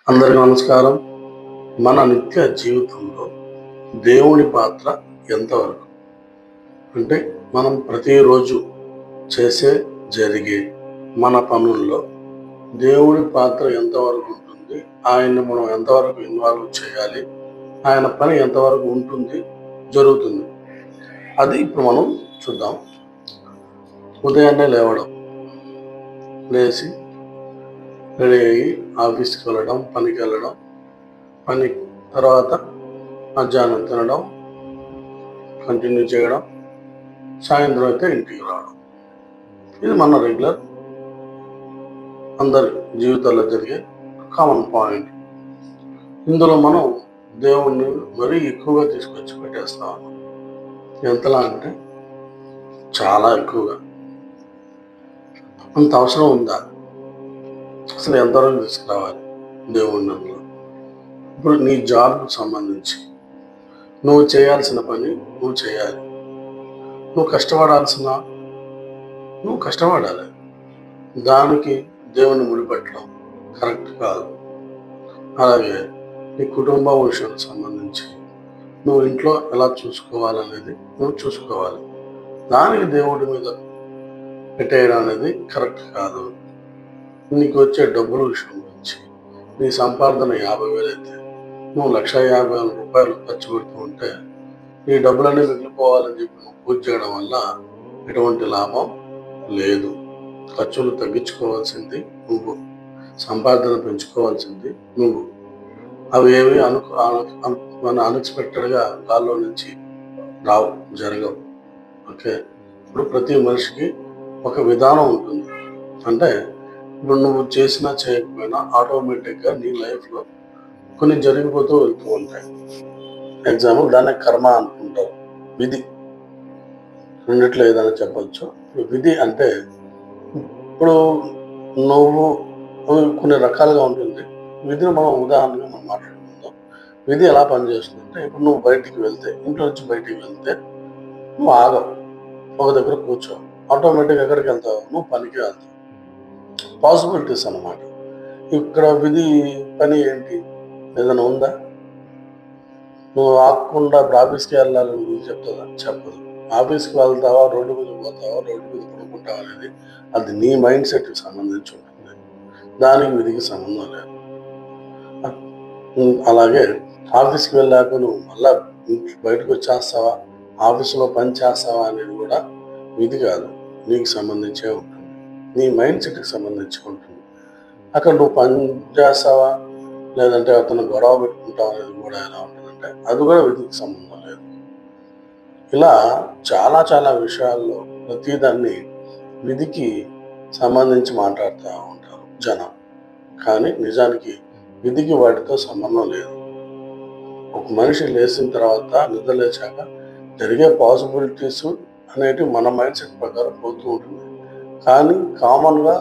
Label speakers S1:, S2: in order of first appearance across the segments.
S1: అందరికీ నమస్కారం. మన నిత్య జీవితంలో దేవుని పాత్ర ఎంతవరకు? అంటే మనం ప్రతిరోజు జరిగే మన పనుల్లో దేవుని పాత్ర ఎంతవరకు ఉంటుంది? ఆయన్ని మనం ఎంతవరకు ఇన్వాల్వ్ చేయాలి? ఆయన పని ఎంతవరకు ఉంటుంది, జరుగుతుంది? అది ఇప్పుడు మనం చూద్దాం. ఉదయాన్నే లేచి రెడీ అయ్యి ఆఫీస్కి వెళ్ళడం, పనికి వెళ్ళడం, పని తర్వాత మధ్యాహ్నం తినడం, కంటిన్యూ చేయడం, సాయంత్రం అయితే ఇంటికి రావడం. ఇది మన రెగ్యులర్ అందరి జీవితాల్లో జరిగే కామన్ పాయింట్. ఇందులో మనం దేవుణ్ణి మరీ ఎక్కువగా తీసుకొచ్చి పెట్టేస్తా ఉన్నాం. ఎంతలా అంటే చాలా ఎక్కువగా. అంత అవసరం ఉందా? అసలు ఎంతవరకు తీసుకురావాలి దేవుణ్ణి అందులో? ఇప్పుడు నీ జాబ్కు సంబంధించి నువ్వు చేయాల్సిన పని నువ్వు చేయాలి. నువ్వు కష్టపడాలి. దానికి దేవుని ముడిపెట్టడం కరెక్ట్ కాదు. అలాగే నీ కుటుంబ విషయానికి సంబంధించి నువ్వు ఇంట్లో ఎలా చూసుకోవాలనేది నువ్వు చూసుకోవాలి. దానికి దేవుడి మీద పెట్టేయడం అనేది కరెక్ట్ కాదు. నీకు వచ్చే డబ్బుల విషయం గురించి నీ సంపాదన 50,000 అయితే నువ్వు 1,50,000 ఖర్చు పెడుతూ ఉంటే నీ డబ్బులన్నీ మిగిలిపోవాలని చెప్పి నువ్వు పూజ చేయడం వల్ల ఎటువంటి లాభం లేదు. ఖర్చులు తగ్గించుకోవాల్సింది నువ్వు, సంపాదన పెంచుకోవాల్సింది నువ్వు. అవి ఏమి మన అన్ఎక్స్పెక్టెడ్గా గాల్లో నుంచి రావు, జరగవు. ఓకే, ఇప్పుడు ప్రతి మనిషికి ఒక విధానం ఉంటుంది. అంటే ఇప్పుడు నువ్వు చేసినా చేయకపోయినా ఆటోమేటిక్గా నీ లైఫ్లో కొన్ని జరిగిపోతూ వెళ్తూ ఉంటాయి. ఎగ్జాంపుల్ దాన్ని కర్మ అనుకుంటారు, విధి. రెండిట్లో ఏదైనా చెప్పచ్చు. విధి అంటే ఇప్పుడు నువ్వు కొన్ని రకాలుగా ఉంటుంది. విధిని మనం ఉదాహరణగా మనం మాట్లాడుకుందాం. విధి ఎలా పనిచేస్తుందంటే, ఇప్పుడు నువ్వు బయటికి వెళ్తే, ఇంట్లో నుంచి బయటికి వెళ్తే నువ్వు ఆగవు, ఒక దగ్గర కూర్చోవు, ఆటోమేటిక్గా ఎక్కడికి వెళ్తావు? నువ్వు పనికి వెళ్తావు. పాసిబిలిటీస్ అన్నమాట. ఇక్కడ విధి పని ఏంటి? ఏదైనా ఉందా? నువ్వు ఆగకుండా ఇప్పుడు ఆఫీస్కి వెళ్ళాలని విధి చెప్తుందా? చెప్పదు. ఆఫీస్కి వెళ్తావా, రోడ్డు మీద పోతావా, రోడ్డు మీద పడుకుంటావా అనేది అది నీ మైండ్ సెట్కి సంబంధించి ఉంటుంది. దానికి విధికి సంబంధం లేదు. అలాగే ఆఫీస్కి వెళ్ళాక నువ్వు మళ్ళా బయటకు వచ్చేస్తావా, ఆఫీసులో పని చేస్తావా అనేది కూడా విధి కాదు, నీకు సంబంధించే ఉంటుంది. నీ మైండ్ సెట్కి సంబంధించి ఉంటుంది. అక్కడ నువ్వు పని చేస్తావా, లేదంటే అతను గొడవ పెట్టుకుంటావు అనేది కూడా ఎలా ఉంటుందంటే అది కూడా విధికి సంబంధం లేదు. ఇలా చాలా చాలా విషయాల్లో ప్రతిదాన్ని విధికి సంబంధించి మాట్లాడుతూ ఉంటారు జనం. కానీ నిజానికి విధికి వాటితో సంబంధం లేదు. ఒక మనిషి లేచిన తర్వాత, నిద్ర లేచాక జరిగే పాసిబిలిటీస్ అనేటివి మన మైండ్ సెట్ ప్రకారం పోతూ ఉంటుంది. కానీ కామన్గా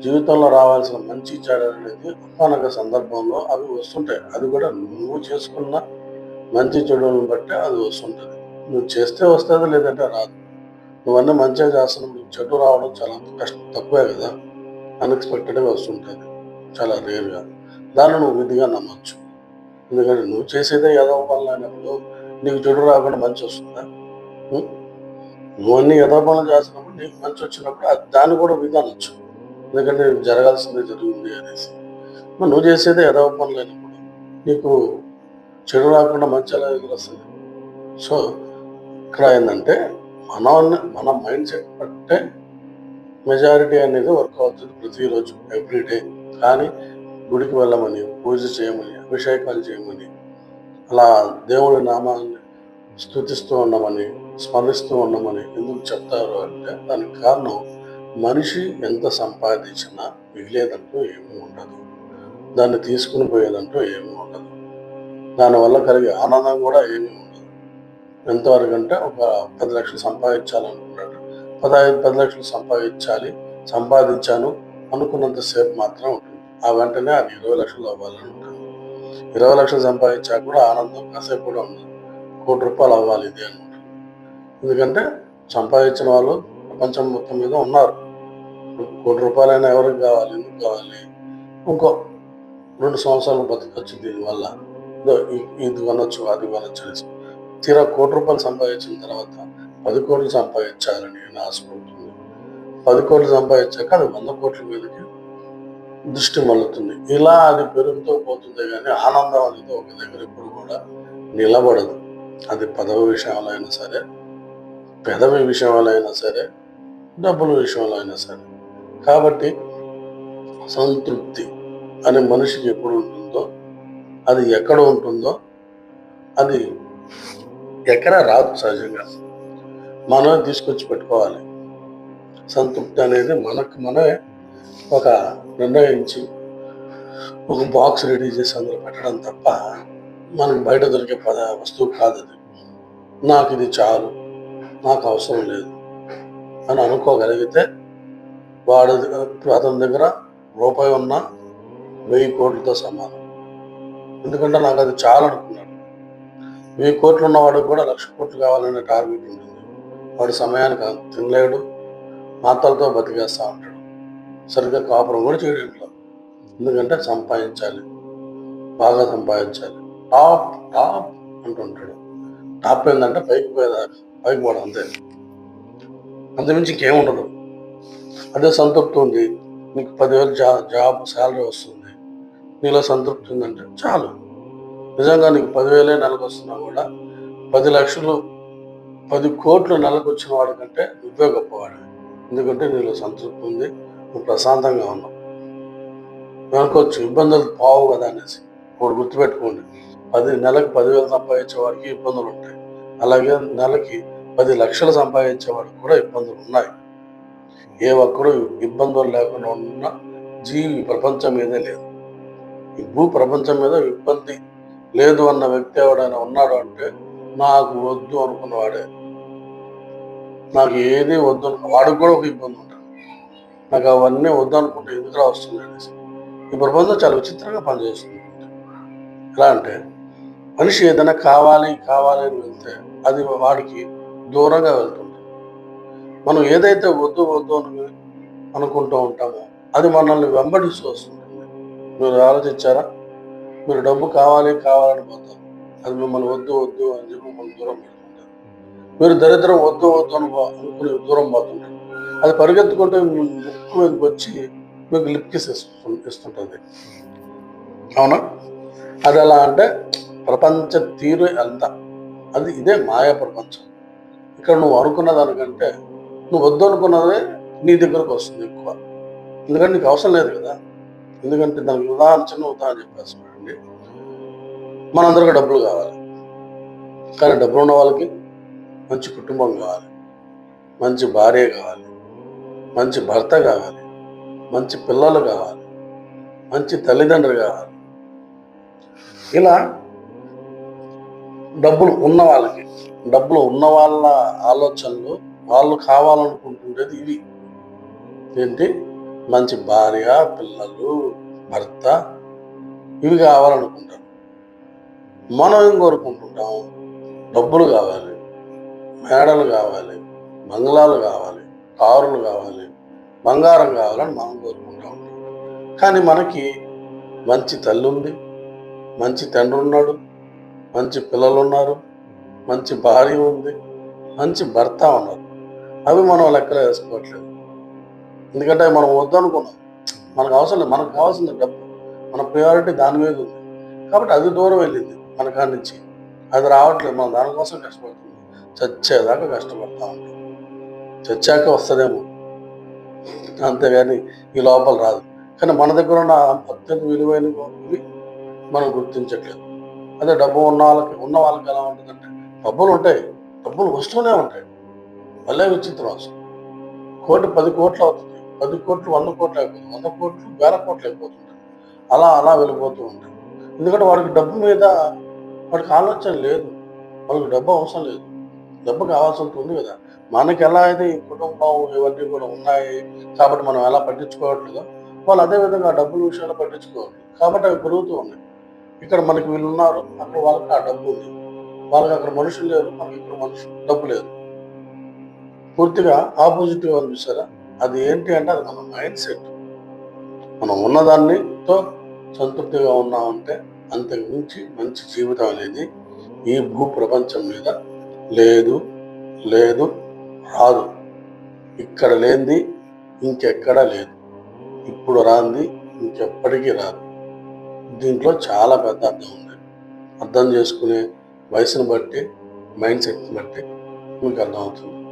S1: జీవితంలో రావాల్సిన మంచి చెడు అనేది ఒకానొక సందర్భంలో అవి వస్తుంటాయి. అది కూడా నువ్వు చేసుకున్న మంచి చెడులను బట్టే అది వస్తుంటుంది. నువ్వు చేస్తే వస్తుంది, లేదంటే రాదు. నువ్వన్నీ మంచిగా చేస్తున్నప్పుడు చెడు రావడం చాలా తక్కువే కదా. అన్ఎక్స్పెక్టెడ్గా వస్తుంటుంది, చాలా రేర్గా. దాన్ని నువ్వు విధిగా నమ్మచ్చు. ఎందుకంటే నువ్వు చేసేదే ఏదో పనులు అయినప్పుడు నీకు చెడు రాకుండా మంచి వస్తుందా? నువ్వు అన్ని ఏదో పనులు చేస్తున్నప్పుడు నీకు మంచి వచ్చినప్పుడు దాన్ని కూడా విధి అనొచ్చు. ఎందుకంటే జరగాల్సిందే జరిగింది అనేసి. నువ్వు చేసేదే ఏదో పనులు అయినప్పుడు నీకు చెడు రాకుండా మంచి ఎలా ఎదురొస్తుంది? సో ఇక్కడ ఏంటంటే మన మైండ్ సెట్ బట్టే మెజారిటీ అనేది వర్క్ అవుతుంది ప్రతిరోజు, ఎవ్రీడే. కానీ గుడికి వెళ్ళమని, పూజ చేయమని, అభిషేకాలు చేయమని, అలా దేవుడి నామాన్ని స్తుతిస్తూ ఉండమని, స్మరిస్తూ ఉండమని ఎందుకు చెప్తారు అంటే దానికి కారణం మనిషి ఎంత సంపాదించినా మిగిలేదంటూ ఏమీ ఉండదు, దాన్ని తీసుకుని పోయేదంటూ ఏమీ ఉండదు, దానివల్ల కలిగే ఆనందం కూడా ఏమీ ఉండదు. ఎంతవరకు అంటే ఒక 10 లక్షలు సంపాదించాలనుకున్నాడు, 10 లక్షలు సంపాదించాను అనుకున్నంతసేపు మాత్రం ఉంటుంది. ఆ వెంటనే అది 20 లక్షలు అవ్వాలని ఉంటుంది. 20 లక్షలు సంపాదించాక కూడా ఆనందం కాసేపు కూడా ఉండదు. ₹1,00,00,000 అవ్వాలి ఇది అనుకుంటుంది. ఎందుకంటే సంపాదించిన వాళ్ళు ప్రపంచం మొత్తం మీద ఉన్నారు. ₹1,00,00,000 ఎవరికి కావాలి, ఎందుకు కావాలి? ఇంకో 2 సంవత్సరాలు బతకొచ్చు దీనివల్ల, ఇది కొనొచ్చు అది కొనొచ్చు అనేసి. తీరా ₹1,00,00,000 సంపాదించిన తర్వాత 10 కోట్లు సంపాదించాలని నేను ఆశపడుతుంది. 10 కోట్లు సంపాదించాక అది 100 కోట్ల మీదకి దృష్టి మళ్ళుతుంది. ఇలా అది పెరుగుతూ పోతుంది, కానీ ఆనందం అనేది ఒక దగ్గర ఇప్పుడు కూడా నిలబడదు. అది పదవి విషయంలో అయినా సరే, పెదవి విషయంలో అయినా సరే, డబ్బుల విషయంలో అయినా సరే. కాబట్టి సంతృప్తి అనే మనిషికి ఎప్పుడు ఉంటుందో, అది ఎక్కడ ఉంటుందో, అది ఎక్కడ రాదు. సహజంగా మనమే తీసుకొచ్చి పెట్టుకోవాలి. సంతృప్తి అనేది మనమే ఒక నిర్ణయించి ఒక బాక్స్ రెడీ చేసి అందులో పెట్టడం తప్ప మనకు బయట దొరికే వస్తువు కాదు అది. నాకు ఇది చాలు, నాకు అవసరం లేదు అని అనుకోగలిగితే వాడు అతని దగ్గర రూపాయి ఉన్నా 1000 కోట్లతో సమానం. ఎందుకంటే నాకు అది చాలు అనుకున్నాడు. 1000 కోట్లు ఉన్నవాడికి కూడా 1,00,000 కోట్లు కావాలనే టార్గెట్ ఉంటుంది. వాడు సమయానికి తినలేడు, మాటలతో బతికేస్తూ ఉంటాడు. సరిగ్గా కాపురం కూడా చేయడంలో. ఎందుకంటే సంపాదించాలి, బాగా సంపాదించాలి, టాప్ టాప్ అంటుంటాడు. టాప్ ఏంటంటే పైకి పోవడం అంతే, అంతమించి ఇంకేముండదు. అదే సంతృప్తి ఉంది, నీకు 10,000 జాబ్ శాలరీ వస్తుంది, నీలో సంతృప్తి ఉందంటే చాలు. నిజంగా నీకు 10,000 నెలకు వస్తున్నా కూడా 10 లక్షలు 10 కోట్లు నెలకు వచ్చిన వాడి కంటే నువ్వే గొప్పవాడు. ఎందుకంటే నీలో సంతృప్తి ఉంది, నువ్వు ప్రశాంతంగా ఉన్నావు. అనుకోవచ్చు ఇబ్బందులు పావు కదా అనేసి. ఇప్పుడు గుర్తుపెట్టుకోండి, నెలకు 10,000 సంపాదించే వాడికి ఇబ్బందులు ఉంటాయి. అలాగే నెలకి 10 లక్షలు సంపాదించే వాడికి కూడా ఇబ్బందులు ఉన్నాయి. ఏ ఒక్కరు ఇబ్బందులు లేకుండా ఉన్న జీవి ప్రపంచం మీదే లేదు. ఈ భూ ప్రపంచం మీద ఇబ్బంది లేదు అన్న వ్యక్తి ఎవడైనా ఉన్నాడు అంటే నాకు వద్దు అనుకున్నవాడే. నాకు ఏది వద్దు వాడికి కూడా ఒక ఇబ్బంది ఉంటుంది. నాకు అవన్నీ వద్దు అనుకుంటే ఎందుకులా వస్తుంది అనేసి. ఈ ప్రపంచం చాలా విచిత్రంగా పనిచేస్తుంది. ఎలా అంటే మనిషి ఏదైనా కావాలి అని వెళ్తే అది వాడికి దూరంగా వెళ్తుంది. మనం ఏదైతే వద్దు అని అనుకుంటూ ఉంటామో అది మనల్ని వెంబడిస్తూ వస్తుంది. మీరు ఆలోచించారా? మీరు డబ్బు కావాలని పోతారు, అది మిమ్మల్ని వద్దు అని చెప్పి మిమ్మల్ని దూరం పెడుతుంటారు. మీరు దరిద్రం వద్దు అనుకుని దూరం పోతుంటారు, అది పరిగెత్తుకుంటే ముక్కు మీదకి వచ్చి మీకు లిప్ కిస్ ఇస్తుంటుంది. అవునా? అది ఎలా అంటే ప్రపంచ తీరు ఎంత, అది ఇదే మాయా ప్రపంచం. ఇక్కడ నువ్వు అనుకున్న దానికంటే నువ్వు వద్దు అనుకున్నదే నీ దగ్గరకు వస్తుంది ఎక్కువ. ఎందుకంటే నీకు అవసరం లేదు కదా. ఎందుకంటే దానికి చిన్న ఉదాహరణ చెప్పేస్తున్నానండి. మనందరికీ డబ్బులు కావాలి, కానీ డబ్బులు ఉన్న వాళ్ళకి మంచి కుటుంబం కావాలి, మంచి భార్య కావాలి, మంచి భర్త కావాలి, మంచి పిల్లలు కావాలి, మంచి తల్లిదండ్రులు కావాలి. ఇలా డబ్బులు ఉన్న వాళ్ళ ఆలోచనలు, వాళ్ళు కావాలనుకుంటుండేది ఇవి. ఏంటి? మంచి భార్య, పిల్లలు, భర్త, ఇవి కావాలనుకుంటారు. మనం ఏం కోరుకుంటుంటాం? డబ్బులు కావాలి, మేడలు కావాలి, బంగ్లాలు కావాలి, కారులు కావాలి, బంగారం కావాలని మనం కోరుకుంటూ ఉంటాం. కానీ మనకి మంచి తల్లి ఉంది, మంచి తండ్రి ఉన్నాడు, మంచి పిల్లలు ఉన్నారు, మంచి భార్య ఉంది, మంచి భర్త ఉన్నారు. అవి మనం లెక్కలో వేసుకోవట్లేదు. ఎందుకంటే మనం వద్దనుకున్నాం, మనకు అవసరం లేదు. మనకు కావాల్సింది డబ్బు, మన ప్రయారిటీ దాని మీద ఉంది. కాబట్టి అది దూరం వెళ్ళింది మన కాడి నుంచి. అది రావట్లేదు. మనం దానికోసం కష్టపడుతుంది, చచ్చేదాకా కష్టపడతా ఉంటాం. చచ్చాక వస్తుందేమో, అంతేగాని ఈ లోపల రాదు. కానీ మన దగ్గర ఉన్న అత్యంత విలువైనవి మనం గుర్తించట్లేదు. అదే డబ్బు ఉన్న వాళ్ళకి ఎలా ఉంటుందంటే, డబ్బులు ఉంటాయి, డబ్బులు వస్తూనే ఉంటాయి. భలే విచిత్రం అసలు. 10 కోట్లు అవుతుంది, 10 కోట్లు 100 కోట్లు అయిపోతుంది, 100 కోట్లు 1000 కోట్లు అయిపోతుంటాయి. అలా వెళ్ళిపోతూ ఉంటాయి. ఎందుకంటే వాడికి డబ్బు మీద వాడికి ఆలోచన లేదు, వాళ్ళకి డబ్బు అవసరం లేదు. డబ్బు కావాల్సి ఉంది కదా. మనకి ఎలా అయితే ఈ కుటుంబం ఇవన్నీ కూడా ఉన్నాయి కాబట్టి మనం ఎలా పట్టించుకోవట్లేదో, వాళ్ళు అదేవిధంగా ఆ డబ్బుల విషయంలో పట్టించుకోవాలి. కాబట్టి అవి పెరుగుతూ ఉన్నాయి. ఇక్కడ మనకి వీళ్ళు ఉన్నారు, అక్కడ వాళ్ళకి ఆ డబ్బు ఉంది. వాళ్ళకి అక్కడ మనుషులు లేరు, మనకి ఇక్కడ డబ్బు లేదు. పూర్తిగా ఆపోజిట్గా అనిపిస్తారా? అది ఏంటి అంటే అది మన మైండ్ సెట్. మనం ఉన్నదాన్నితో సంతృప్తిగా ఉన్నామంటే అంతకు మించి మంచి జీవితం అనేది ఈ భూ ప్రపంచం మీద లేదు, లేదు, రాదు. ఇక్కడ లేనిది ఇంకెక్కడా లేదు. ఇప్పుడు రాంది ఇంకెప్పటికీ రాదు. దీంట్లో చాలా పెద్ద అర్థం ఉంది. అర్థం చేసుకునే వయసును బట్టి, మైండ్ సెట్ని బట్టి మీకు అర్థమవుతుంది.